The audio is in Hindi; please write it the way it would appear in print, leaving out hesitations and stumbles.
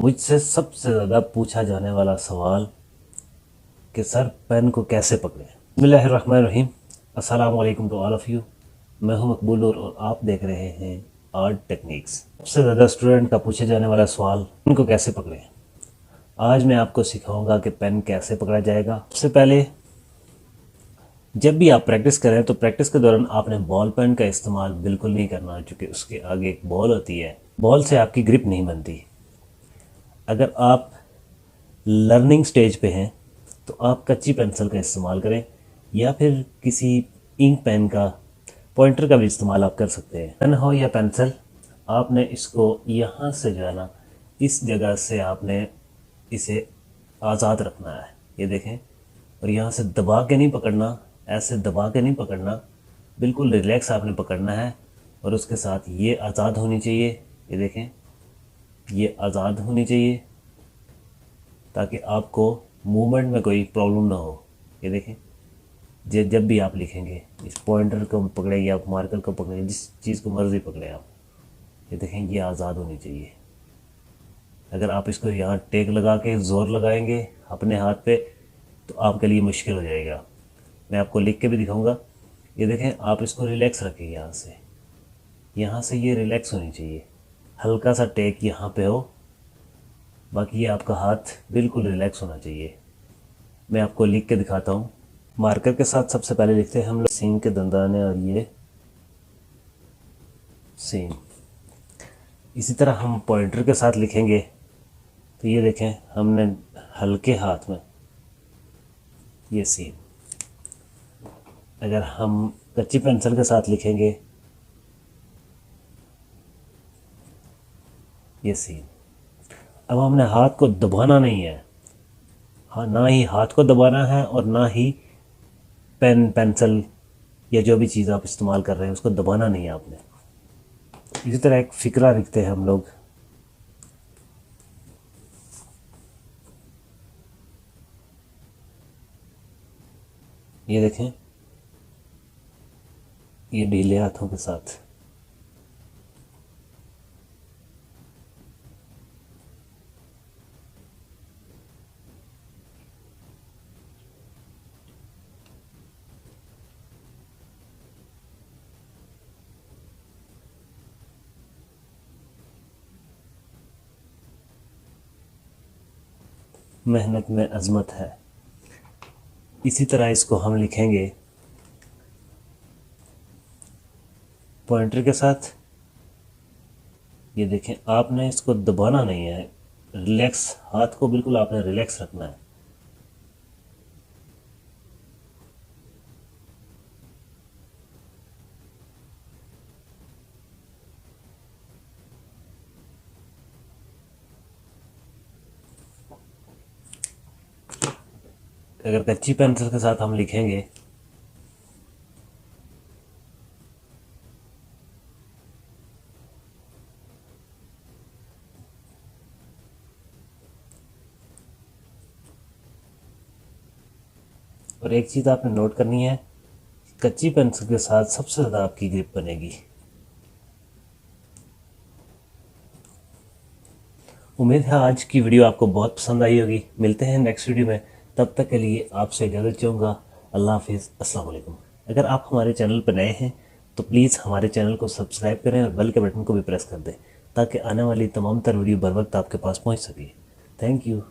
मुझसे सबसे ज़्यादा पूछा जाने वाला सवाल कि सर पेन को कैसे पकड़ें। बिस्मिल्लाहिर्रहमानिर्रहीम, अस्सलाम वालेकुम टू ऑल ऑफ़ यू। मैं हूं मकबूल और आप देख रहे हैं आर्ट टेक्निक्स। सबसे ज़्यादा स्टूडेंट का पूछे जाने वाला सवाल, पेन को कैसे पकड़ें। आज मैं आपको सिखाऊंगा कि पेन कैसे पकड़ा जाएगा। सबसे पहले जब भी आप प्रैक्टिस करें तो प्रैक्टिस के दौरान आपने बॉल पेन का इस्तेमाल बिल्कुल नहीं करना, क्योंकि उसके आगे एक बॉल होती है। बॉल से आपकी ग्रिप नहीं बनती। अगर आप लर्निंग स्टेज पे हैं तो आप कच्ची पेंसिल का इस्तेमाल करें, या फिर किसी इंक पेन का, पॉइंटर का भी इस्तेमाल आप कर सकते हैं। पेन हो या पेंसिल, आपने इसको यहाँ से जो है ना, इस जगह से आपने इसे आज़ाद रखना है। ये देखें, और यहाँ से दबा के नहीं पकड़ना, ऐसे दबा के नहीं पकड़ना, बिल्कुल रिलैक्स आपने पकड़ना है। और उसके साथ ये आज़ाद होनी चाहिए। ये देखें, ये आज़ाद होनी चाहिए ताकि आपको मूवमेंट में कोई प्रॉब्लम ना हो। ये देखें, जब भी आप लिखेंगे, इस पॉइंटर को पकड़े या मार्कर को पकड़े, जिस चीज़ को मर्ज़ी पकड़े आप, ये देखें, ये आज़ाद होनी चाहिए। अगर आप इसको यहाँ टेक लगा के ज़ोर लगाएंगे अपने हाथ पे तो आपके लिए मुश्किल हो जाएगा। मैं आपको लिख के भी दिखाऊंगा। ये देखें, आप इसको रिलैक्स रखें, यहाँ से ये रिलैक्स होनी चाहिए। हल्का सा टेक यहाँ पे हो, बाकी ये आपका हाथ बिल्कुल रिलैक्स होना चाहिए। मैं आपको लिख के दिखाता हूँ। मार्कर के साथ सबसे पहले लिखते हैं हम लोग सीन के दंदाने, और ये सीन। इसी तरह हम पॉइंटर के साथ लिखेंगे तो ये देखें, हमने हल्के हाथ में ये सीन। अगर हम कच्ची पेंसिल के साथ लिखेंगे, ये सीन। अब हमने हाथ को दबाना नहीं है, हाँ, ना ही हाथ को दबाना है और ना ही पेन, पेंसिल या जो भी चीज़ आप इस्तेमाल कर रहे हैं उसको दबाना नहीं है आपने। इसी तरह एक फ़िक्रा लिखते हैं हम लोग। ये देखें, ये ढीले हाथों के साथ। मेहनत में अज़मत है। इसी तरह इसको हम लिखेंगे पॉइंटर के साथ। ये देखें, आपने इसको दबाना नहीं है, रिलैक्स, हाथ को बिल्कुल आपने रिलैक्स रखना है। अगर कच्ची पेंसिल के साथ हम लिखेंगे और एक चीज़ आपने नोट करनी है, कच्ची पेंसिल के साथ सबसे ज़्यादा आपकी ग्रिप बनेगी। उम्मीद है आज की वीडियो आपको बहुत पसंद आई होगी। मिलते हैं नेक्स्ट वीडियो में, तब तक के लिए आपसे इजाज़त चाहूँगा। अल्लाह हाफिज़, अस्सलाम वालेकुम। अगर आप हमारे चैनल पर नए हैं तो प्लीज़ हमारे चैनल को सब्सक्राइब करें और बेल के बटन को भी प्रेस कर दें, ताकि आने वाली तमाम तर वीडियो बर वक्त आपके पास पहुँच सके। Thank you.